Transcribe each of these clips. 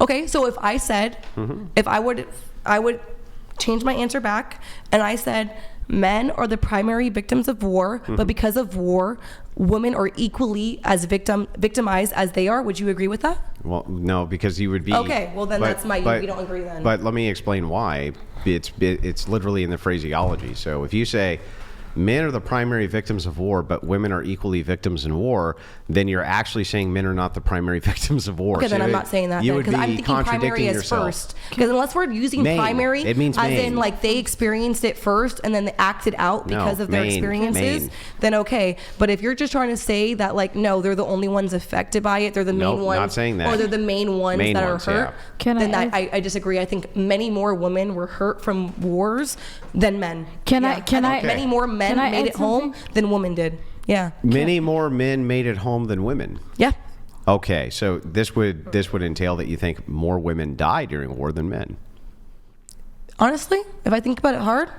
Okay, so if I said, if I would change my answer back, and I said men are the primary victims of war, but because of war, women are equally as victimized as they are. Would you agree with that? Well, no, because you would be... Okay, well then that's my... we don't agree then. But let me explain why. It's literally in the phraseology. So if you say men are the primary victims of war, but women are equally victims in war, then you're actually saying men are not the primary victims of war. Okay, so then I'm not saying that. You would because be I'm thinking contradicting primary as yourself. first. Because unless we're using Main. primary It means as main. in like they experienced it first and then they acted out because of their main. experiences, Main. then okay. But if you're just trying to say that like no, they're the only ones affected by it, they're the main Nope, ones, not saying that. or they're the main ones Main that ones, are hurt, yeah. then I disagree. I think many more women were hurt from wars than men. I think many more men made it home than women did. Yeah. Many more men made it home than women. Yeah. Okay, so this would entail that you think more women die during war than men. Honestly, if I think about it hard,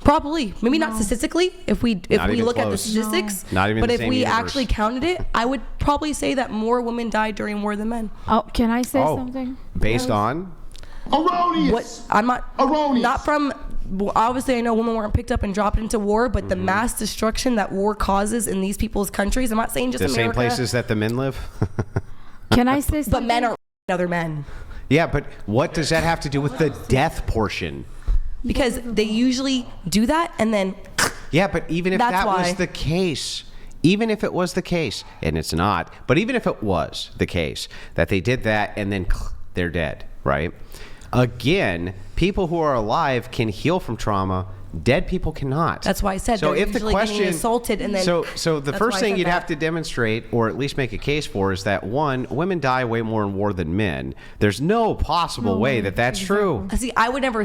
probably. Maybe not statistically. If we look at the statistics, Not even but the if same we universe. actually counted it, I would probably say that more women died during war than men. Oh, can I say something? Based on? Erroneous. What I'm not Erroneous. not from. Well, obviously, I know women weren't picked up and dropped into war, but the mass destruction that war causes in these people's countries. I'm not saying just The America. same places that the men live? Can I say something? But men are other men Yeah, but what does that have to do with the death portion? because they usually do that and then. Yeah, but even if That's that why. was the case, even if it was the case, and it's not, but even if it was the case that they did that and then they're dead, right? Again, people who are alive can heal from trauma. Dead people cannot. That's why I said so. they're If the usually question, getting assaulted and then. so the that's first why I thing said you'd have that. to demonstrate, or at least make a case for, is that one, women die way more in war than men. There's no possible way that that's true. See, I would never.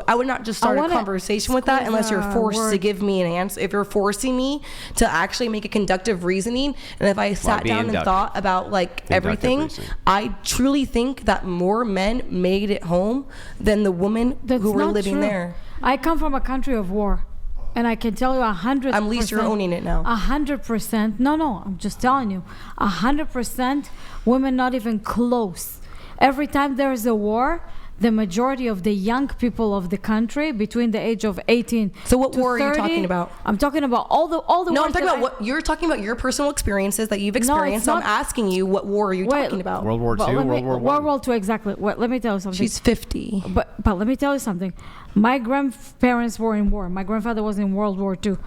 I would not just start a wanna conversation with that unless you're squeeze a forced to word. give me an answer. If you're forcing me to actually make a conductive reasoning, and if I sat be down and inductive. thought about like everything, reasoning. I truly think that more men made it home than the women That's who were not living true. there. I come from a country of war, and I can tell you 100%. At least you're owning it now. 100%. No, I'm just telling you. 100% women not even close. Every time there is a war, the majority of the young people of the country between the age of 18 So what to war are you 30, talking about? I'm talking about all the No, wars I'm talking that about what you're talking about. Your personal experiences that you've it's experienced. So I'm not- asking you, what war are you Wait, talking about? World War But II, let me- World War I. World War II, exactly. Let me tell you something. She's 50. But let me tell you something. My grandparents were in war. My grandfather was in World War II.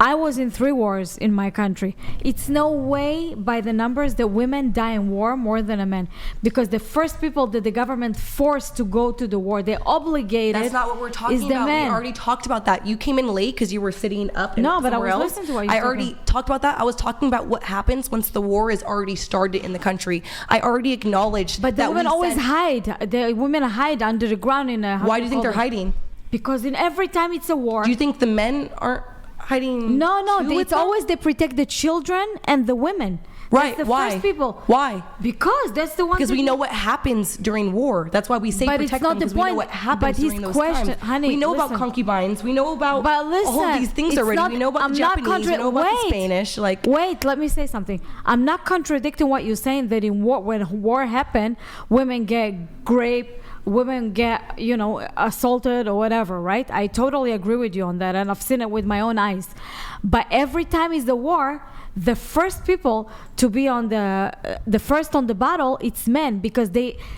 I was in 3 wars in my country. It's no way by the numbers that women die in war more than a man, because the first people that the government forced to go to the war, they obligated. That's not what we're is talking the about. men. We already talked about that. You came in late because you were sitting up. No, but I somewhere was else. listening to what you I were already talking. talked about that. I was talking about what happens once the war is already started in the country. I already acknowledged But the that women we always sent- hide. The women hide under the ground in a. Why do you think they're hiding? Because in every time it's a war. Do you think the men aren't hiding? No, too with it's them? always they protect the children and the women. Right, That's the why? first people. Why? Because that's the one. Because that we know you- what happens during war. That's why we say But protect it's not them, the because we know point. what happens But his during those question- times. honey, we know about listen. concubines. We know about But listen, all of these things it's already. not- we know about I'm the not Japanese. We know about the Spanish. Like, Wait, let me say something. I'm not contradicting what you're saying that in war, when war happened, women get raped, women get, assaulted or whatever, right? I totally agree with you on that, and I've seen it with my own eyes. But every time is the war, the first people to be on the first on the battle, it's men, because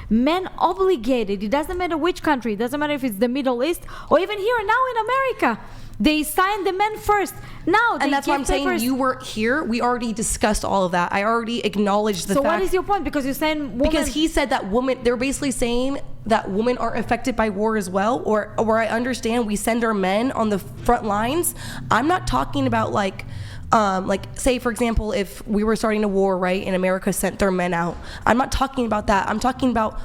men obligated. It doesn't matter which country. It doesn't matter if it's the Middle East or even here now in America. They signed the men first. Now they and that's why give I'm saying papers. you weren't here. We already discussed all of that. I already acknowledged the So fact. what is your point? Because you're saying women. Because he said that they're basically saying that women are affected by war as well, or where I understand we send our men on the front lines. I'm not talking about like say for example, if we were starting a war, right, and America sent their men out. I'm not talking about that. I'm talking about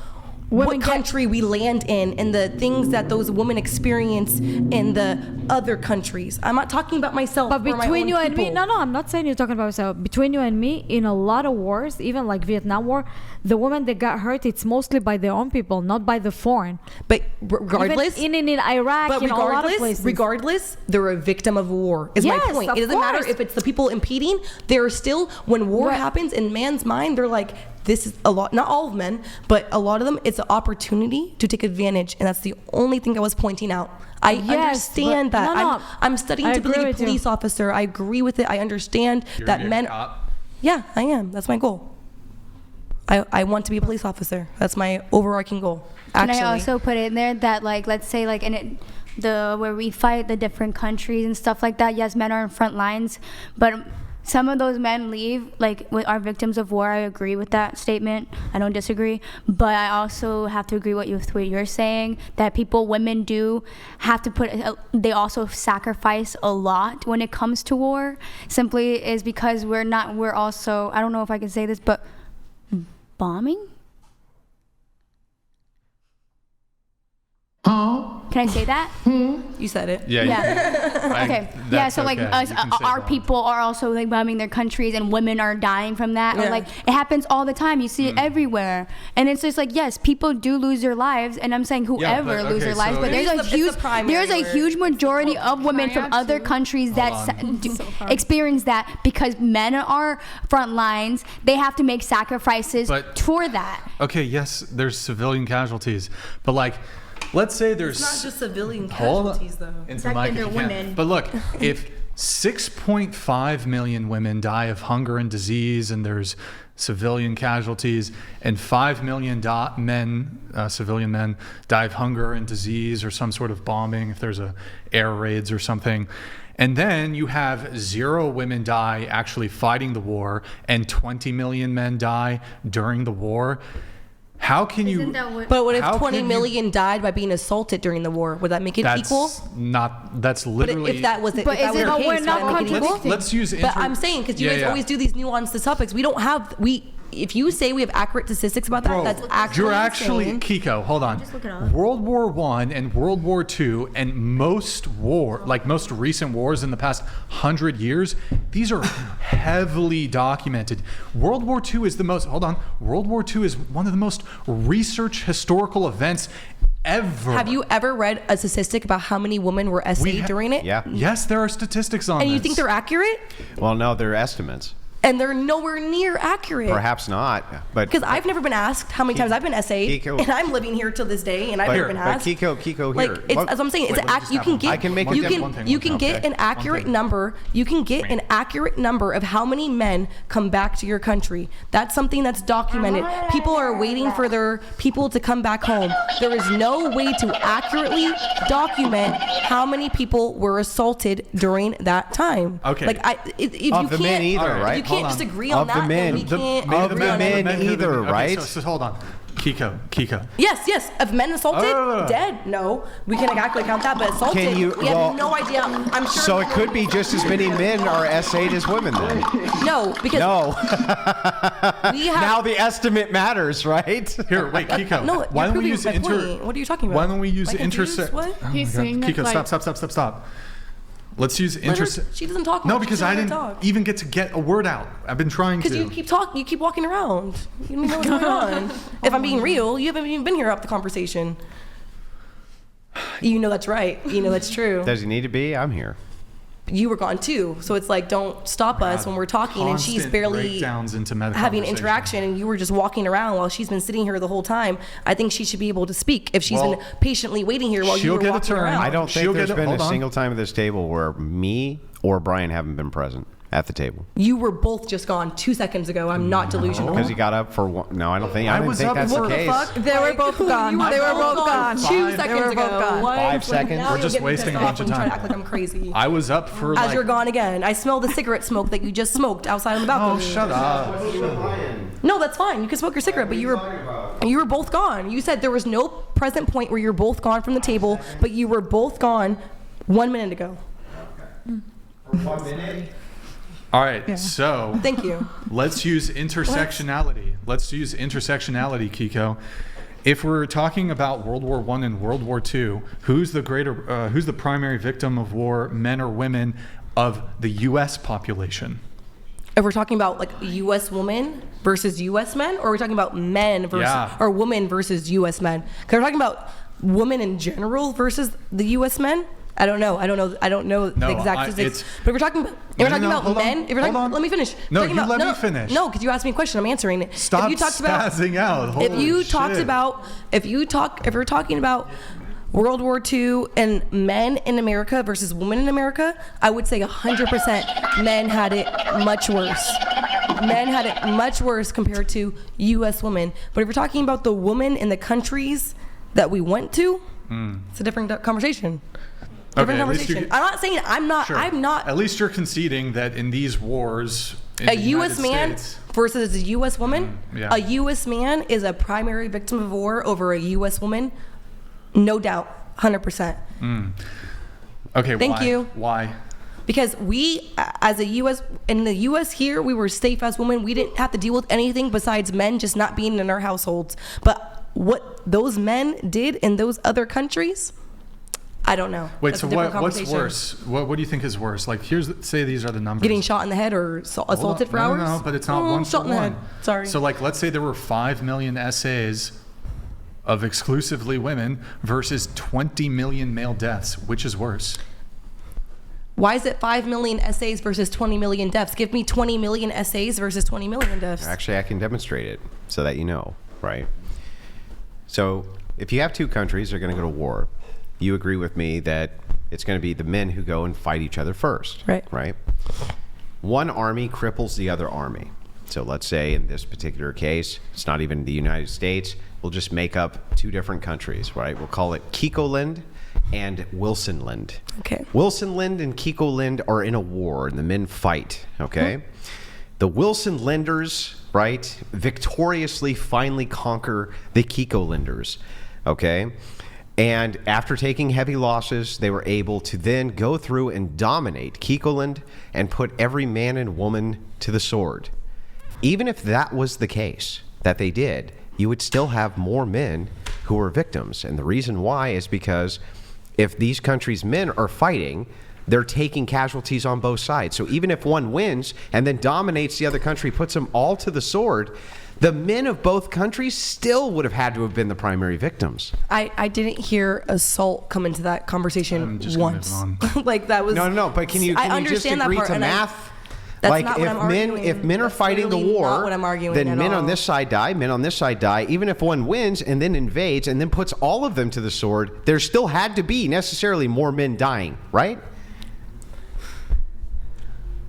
what country we land in and the things that those women experience in the other countries. I'm not talking about myself. But or my between own you and me, people. no, I'm not saying you're talking about yourself. Between you and me, in a lot of wars, even like Vietnam War, the women that got hurt, it's mostly by their own people, not by the foreign. But regardless, Even in Iraq, but a lot of places. regardless, they're a victim of war. Is Yes, my point. of It doesn't matter course. if it's the people impeding. They're still, when war happens in man's mind, they're like, this is a lot, not all of men, but a lot of them, it's an opportunity to take advantage. And that's the only thing I was pointing out. I understand but- that. no, I'm studying I to be agree a with you. police officer. I agree with it. I understand that You're a men. cop? Yeah, I am. That's my goal. I want to be a police officer. That's my overarching goal. Can Actually. I also put in there that, like, let's say, like, in it, where we fight the different countries and stuff like that, yes, men are in front lines, but some of those men leave, like, with our victims of war. I agree with that statement. I don't disagree. But I also have to agree with what you're saying, that women do have to they also sacrifice a lot when it comes to war, simply is because we're also, I don't know if I can say this, but bombing? Can I say that? You said it. Yeah. Okay. Yeah. So like us, our people are also like bombing their countries, and women are dying from that. Yeah. Or like it happens all the time. You see it everywhere, and it's just like, yes, people do lose their lives, and I'm saying whoever but, lose their okay, lives, so but there's It's the primary there's a word. huge majority of women from other countries that experience that because men are front lines. They have to make sacrifices But- for that. Okay, yes, there's civilian casualties, but like, let's say there's It's not just civilian Hold on. casualties, though. Into the mic if they're you can. women. But look, if 6.5 million women die of hunger and disease, and there's civilian casualties, and 5 million civilian men die of hunger and disease or some sort of bombing, if there's air raids or something, and then you have 0 women die actually fighting the war, and 20 million men die during the war. How can you? But what if how 20 can you- million died by being assaulted during the war? Would that make it equal? That's But literally. if that was the, But if that is was it- the but case, we're would not that make it equal? contradicting. let's use. But I'm saying, because you guys always do these nuanced topics. We don't have if you say we have accurate statistics about that, Bro, that's actually you're actually insane. Keeko. Hold on. Just look it up. World War I and World War II and most recent wars in the past 100 years, these are heavily documented. World War II is the most. Hold on. World War II is one of the most research historical events ever. Have you ever read a statistic about how many women were essayed during it? Yeah. Yes, there are statistics on And this. you think they're accurate? Well, no, they're estimates. And they're nowhere near accurate. Perhaps not, but Because I've never been asked how many times I've been essayed, Keeko- and I'm living here till this day, and I've never been but asked. Keeko Like here. it's, What- as I'm saying, it's Wait, an what just you can happened? get I can make you it- can one thing, you one can thing, get okay? an accurate One thing. number. You can get an accurate number of how many men come back to your country. That's something that's documented. People are waiting for their people to come back home. There is no way to accurately document how many people were assaulted during that time. Okay. Like if you Of the men can't, either, if right? you can't Hold just on. agree Of on the that, then men. we The- can't of agree the on men anything. either, Okay, right? So hold on. Keeko. Yes. If men assaulted, Oh. dead. No, we can actually count that. But assaulted, Can you- we well, have no idea. I'm sure. So it could be just as many men are essayed as women then. No, because No. we have. Now the estimate matters, right? Here, wait, Keeko. No, why you're don't we proving use my point. What are you talking about? Why don't we use Like, confused? intersect? What? He's saying that, Keeko, like- stop. Let's use Let her- intersect. She doesn't talk. No, much. because She I doesn't didn't talk. even get to get a word out. I've been trying to. Because you keep talking, you keep walking around. You don't know what's going on. If I'm being real, you haven't even been here up the conversation. You know that's right. You know that's true. Does he need to be? I'm here. You were gone too, so it's like don't stop us when we're talking, and she's Constant barely breakdowns into medical having conversation. interaction, and you were just walking around while she's been sitting here the whole time. I think she should be able to speak if she's Well, been patiently waiting here while you she'll were get a walking turn. around. I don't think She'll there's get it- been a hold on. single time at this table where me or Brian haven't been present at the table. You were both just gone 2 seconds ago. I'm not delusional. Because he got up for one. No, I don't think. I, didn't was think up that's for- the case. They were both gone. You They were both gone. 2 Fine. seconds They were ago. both gone. What? 5 seconds. Now We're you're just getting wasting pissed a off bunch of and trying to time. act like I'm crazy. I was up for As like. you're gone again. I smell the cigarette smoke that you just smoked outside on the Oh, balcony. shut up. No, that's fine. You can smoke your cigarette, but you were both gone. You said there was no present point where you're both gone from the table, but you were both gone 1 minute ago. All right, so Thank you. let's use intersectionality. Keeko. If we're talking about World War I and World War II, who's the primary victim of war, men or women, of the U.S. population? If we're talking about like U.S. women versus U.S. men, or are we talking about men versus or women versus U.S. men? Because we're talking about women in general versus the U.S. men. I don't know No, the exact statistics. But if we're talking about hold on, men, if we're hold talking, on. let me finish. No, Talking you about- let me finish. No, because you asked me a question. I'm answering it. Stop if you talked about, spazzing out. if you Holy talked shit. about, if we're talking about World War II and men in America versus women in America, I would say 100% men had it much worse. Men had it much worse compared to U.S. women. But if we're talking about the women in the countries that we went to, it's a different conversation. Different at least conversation. you- I'm not saying Sure. I'm not At least you're conceding that in these wars, in a the U.S. United man States, versus a U.S. woman. yeah. A U.S. man is a primary victim of war over a U.S. woman, no doubt, 100%. okay, Thank why? you. Why? Because we, as a U.S. in the U.S. here, we were safe as women. We didn't have to deal with anything besides men just not being in our households. But what those men did in those other countries, I don't know. Wait, That's so a different what's conversation. worse? What do you think is worse? Like, say these are the numbers. Getting shot in the head or assaulted for No, hours? No, but it's not one shot for in the one. head. Sorry. So, like, let's say there were 5 million essays of exclusively women versus 20 million male deaths. Which is worse? Why is it 5 million essays versus 20 million deaths? Give me 20 million essays versus 20 million deaths. Actually, I can demonstrate it so that you know, right? So if you have two countries that are going to go to war, you agree with me that it's going to be the men who go and fight each other first. Right. One army cripples the other army. So let's say in this particular case, it's not even the United States. We'll just make up two different countries, right? We'll call it Keekoland and Wilsonland. Okay. Wilsonland and Keekoland are in a war and the men fight, okay? The Wilsonlanders, right, victoriously finally conquer the Keekolanders, okay? And after taking heavy losses, they were able to then go through and dominate Keekoland and put every man and woman to the sword. Even if that was the case, that they did, you would still have more men who were victims. And the reason why is because if these countries' men are fighting, they're taking casualties on both sides. So even if one wins and then dominates the other country, puts them all to the sword, the men of both countries still would have had to have been the primary victims. I didn't hear assault come into that conversation I'm just gonna once. move on. Like that was No, but can you just understand that agree part, to and math? That's Like not what I'm arguing. if men are That's fighting the literally war, not what I'm arguing then at men all. on this side die, men on this side die. Even if one wins and then invades and then puts all of them to the sword, there still had to be necessarily more men dying, right?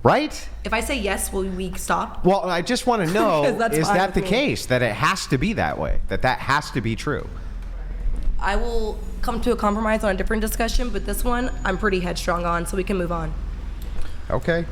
Right? If I say yes, will we stop? Well, I just want to know, 'Cause that's is fine that with the me. case? That it has to be that way? That has to be true? I will come to a compromise on a different discussion, but this one I'm pretty headstrong on, so we can move on. Okay.